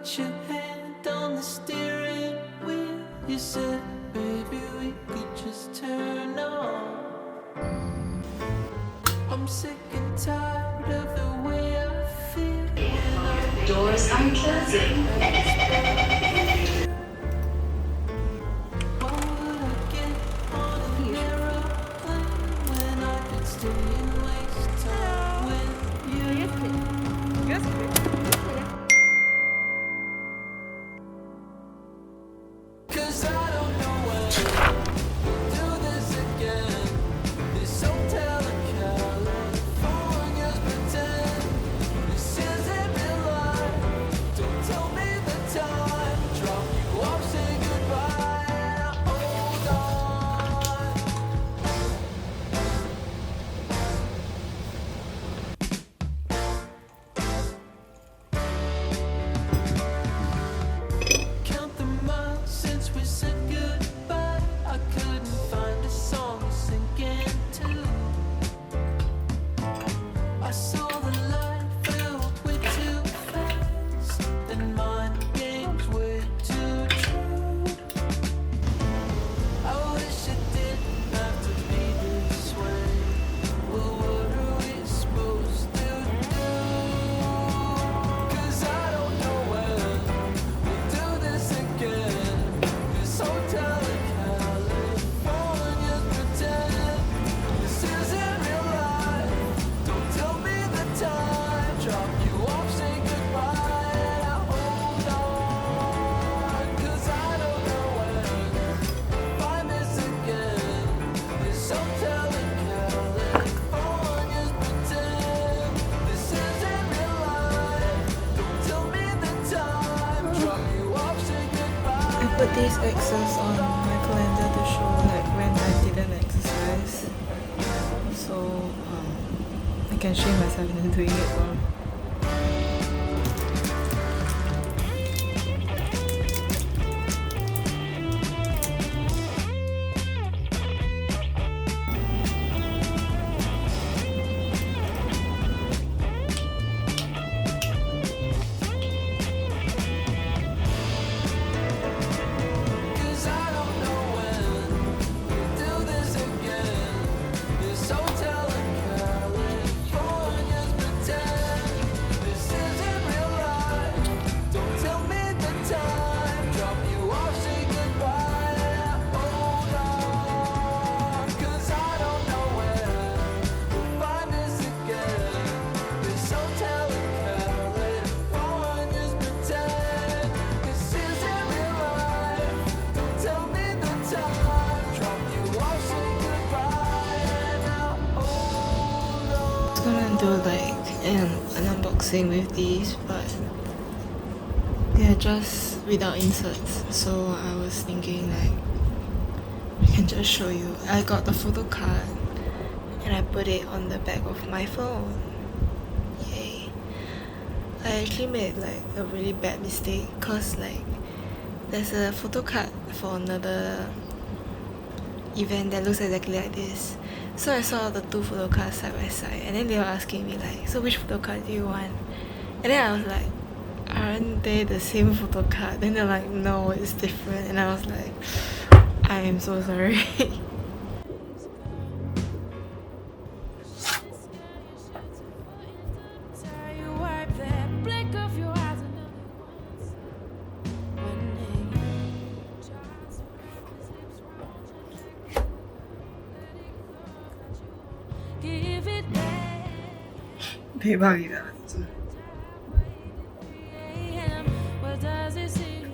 put your hand on the steering wheel. You said, baby, we could just turn on. I'm sick and tired of the way I feel. Doors are closing. Why would I get on an aeroplane when I could stay and waste time with you? Cause I don't know when we'll do this again. This hotel in California's pretend. This isn't real life. Don't tell me the time. Drop you off, say goodbye, and I hold on. Count the miles since we said goodbye. I couldn't find a song to sink into. I saw the light filled way too fast, and mind games way too true. I wish it didn't have to be this way. Well, what are we supposed to do? Cause I don't know when we'll do this again. This hotel in California's pretend. This isn't real life. Don't tell me the time. Drop you off, say goodbye, and I hold on. Cause I don't know when we'll find this again. This hotel in California's pretend. This isn't real life. Don't tell me the time. Drop you off, say goodbye. I put these exercises on my calendar to show like when I didn't exercise, so I can shame myself into doing it more. Cause I don't know when we'll do this again. This hotel in California's pretend. This isn't real life. Don't tell me the time. Drop you off, say goodbye, and I hold on. Cause I don't know when we'll find this again. This hotel in California's pretend. This isn't real life. Don't tell me the time. Drop you off, say goodbye, and I hold on. I was gonna do like an unboxing with these, but they're just without inserts. So I was thinking like I can just show you. I got the photo card and I put it on the back of my phone. Yay! I actually made like a really bad mistake cause like there's a photo card for another event that looks exactly like this. So I saw the two photo cards side by side, and then they were asking me like, so which photo card do you want? And then I was like, aren't they the same photo card? Then they're like, no, it's different. And I was like, I am so sorry. You wipe that blink of your eyes another once. When he tries to wrap his lips around your neck, let it go that you won't give it back. 대박이다 진짜. 3 a.m. What does it say?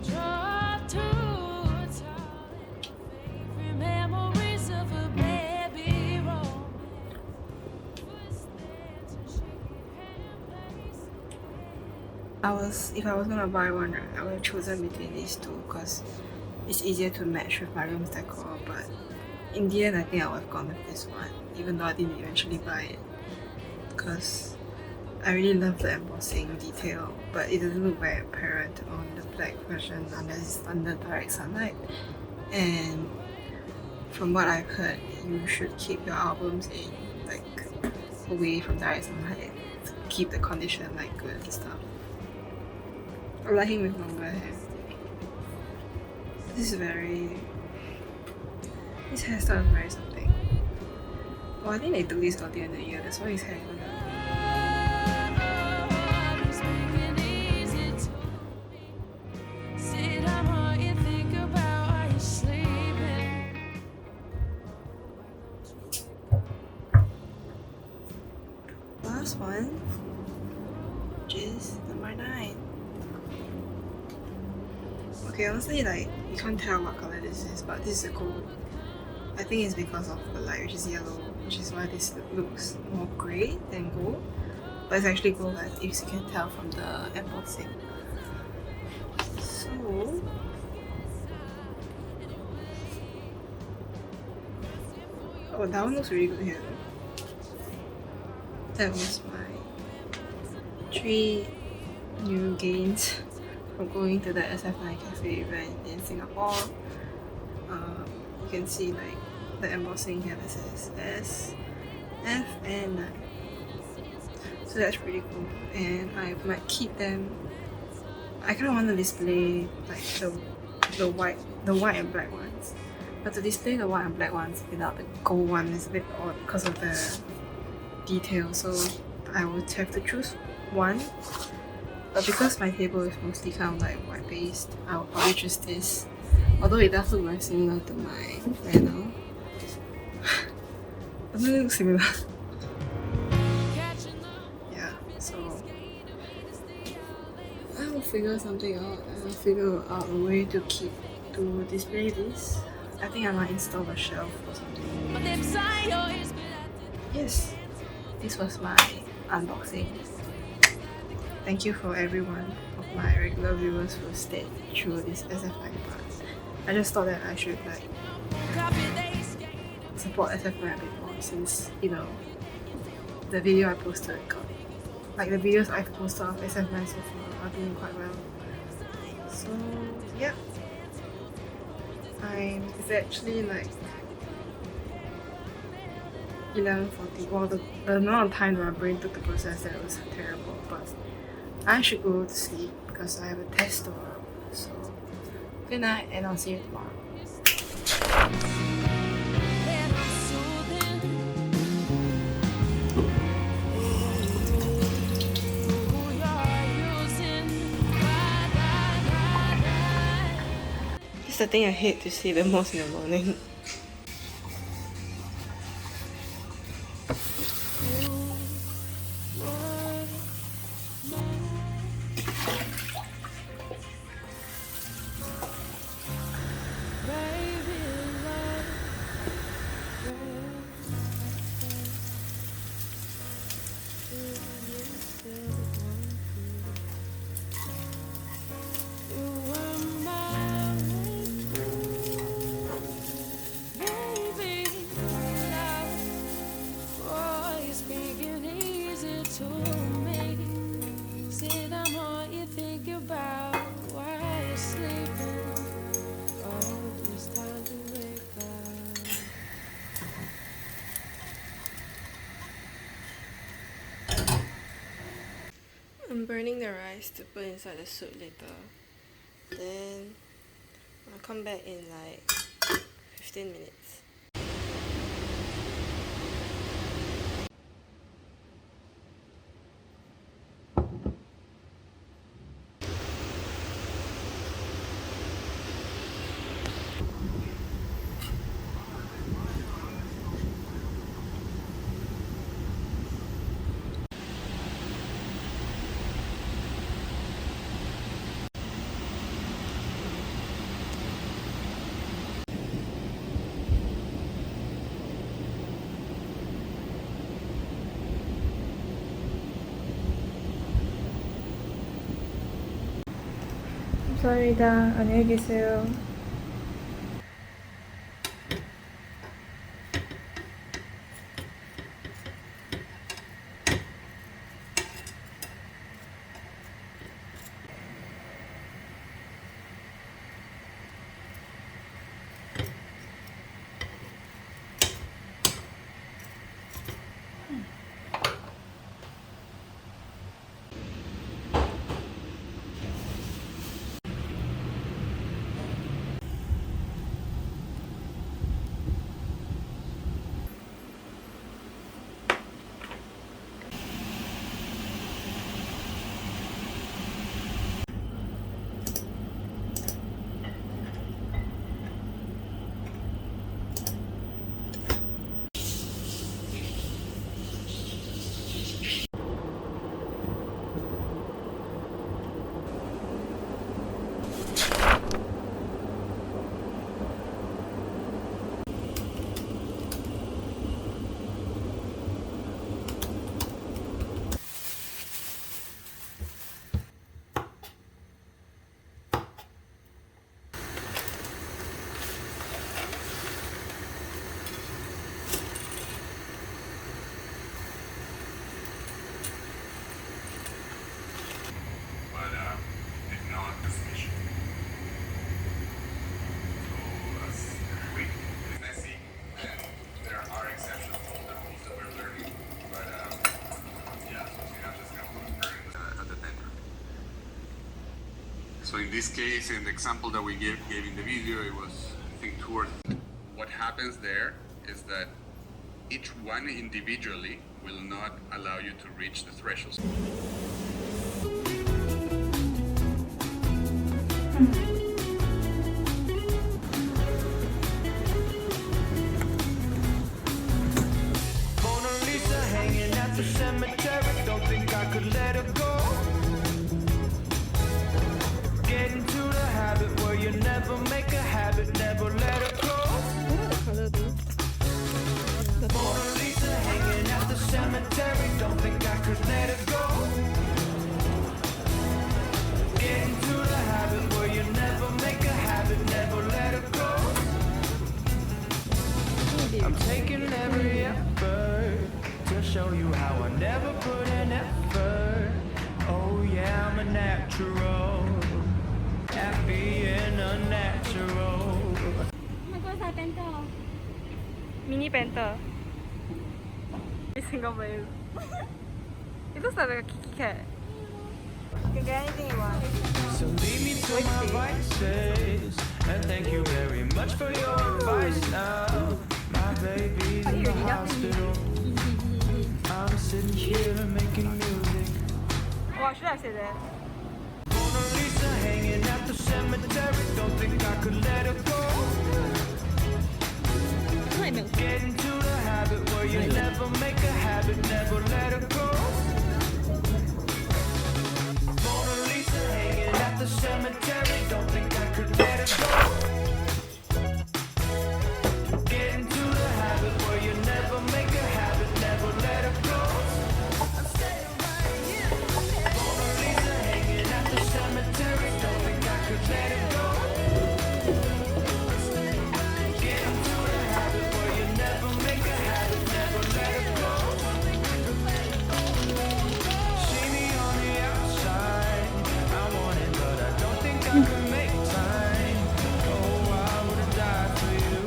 Draw too tall in favorite memories of a baby romance. Footsteps and shaky hand place. If I was gonna buy one, right, I would have chosen between these two because it's easier to match with my room's decor. But in the end, I think I would have gone with this one, even though I didn't eventually buy it because I really love the embossing detail, but it doesn't look very apparent on the black version unless it's under direct sunlight. And from what I've heard, you should keep your albums in like away from direct sunlight to keep the condition like good and stuff. I like him with longer hair. This hairstyle is very something. Well, I think they took this earlier in the year, that's why his hair is gonna. Last one, which is number 9. Okay, honestly, like, you can't tell what color this is, but this is gold. I think it's because of the light, which is yellow, which is why this looks more grey than gold. But it's actually gold, as you can tell from the embossing. So, oh, that one looks really good here. That was my 3 new gains from going to the SF9 Cafe event in Singapore. You can see like the embossing here that says S, F, and 9. So that's pretty cool, and I might keep them. I kind of want to display like the white and black ones, but to display the white and black ones without the gold one is a bit odd because of the detail. So I would have to choose one. But because my table is mostly kind of like white based, I'll probably choose this. Although it does look very similar to my panel. Doesn't it look similar? Yeah, so I will figure something out. I will figure out a way to display this. I think I might install a shelf or something. Yes, this was my unboxing. Thank you for everyone of my regular viewers who stayed through this SF9 part. I just thought that I should like support SF9 a bit more since, you know, the video I posted got, like the videos I've posted of SF9 so far are doing quite well. So yeah, it's actually like 11:40. Well, the amount of time that my brain took to process that was terrible, but I should go to sleep because I have a test tomorrow. So good night, and I'll see you tomorrow. It's the thing I hate to see the most in the morning. I'm burning the rice to put inside the soup later. Then I'll come back in like 15 minutes. 감사합니다. 안녕히 계세요. this case, in the example that we gave in the video, it was, I think, 2 or 3. What happens there is that each one individually will not allow you to reach the threshold. Mona Lisa hanging at the cemetery, don't think I could let her go. Get into the habit where you never make a habit, never let her go. Mona Lisa hanging at the cemetery, don't think I could let her go. Get into the habit where you never make a habit, never let her go. I'm taking every effort to show you how I never put in effort. Oh yeah, I'm a natural at being unnatural. Mini Panther. Every single wave. It looks like a Kiki cat. You can get anything you want. So lead me to my vices, and thank you very much for your advice now. My baby's in the hospital. I'm sitting here making music. What should I say that? Mona Lisa hanging at the cemetery, don't think I could let her go. Get into the habit where you never make a habit, never let her go. Mona Lisa hanging at the cemetery, don't think I could let her go. Get into the habit where you never make a habit, never let her go. Mona Lisa hanging at the cemetery, don't think I could let her go. Get into the habit where you never make a habit, never let her go. See me on the outside, I want it but I don't think I can make time. Oh, I would've died for you.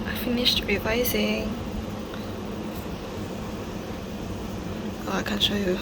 I finished revising. Oh, I can't show you.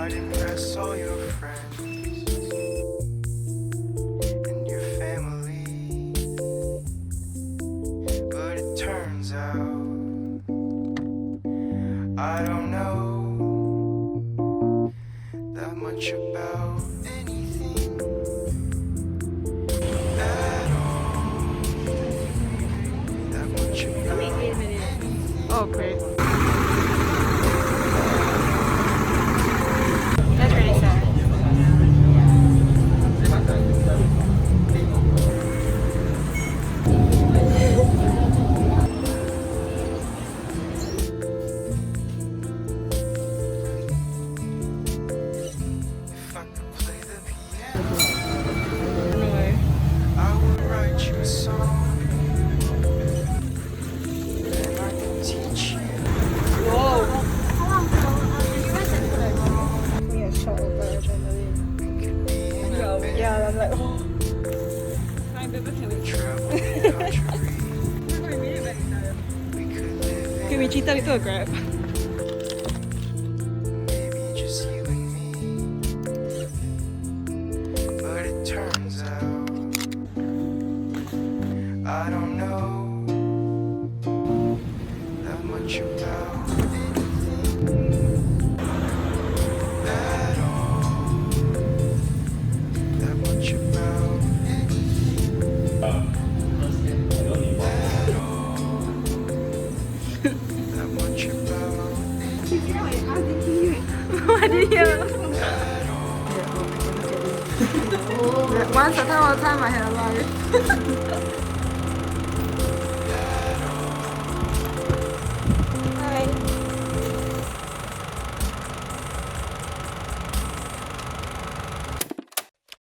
might impress all your friends and your family, but it turns out I don't know that much about anything at all. That much about Oh, great. That's really sad. if I could play the piano. No way. I would write you a song, and I could teach you. Me a shot of adrenaline. We could be in a band, Yeah, I'm like, oh. travel the country. We could live Can we cheat with a grab? maybe just you and me. But it turns out I don't know that much about anything at all. That much about anything at all. That much about What did you? Once upon a time I had a life.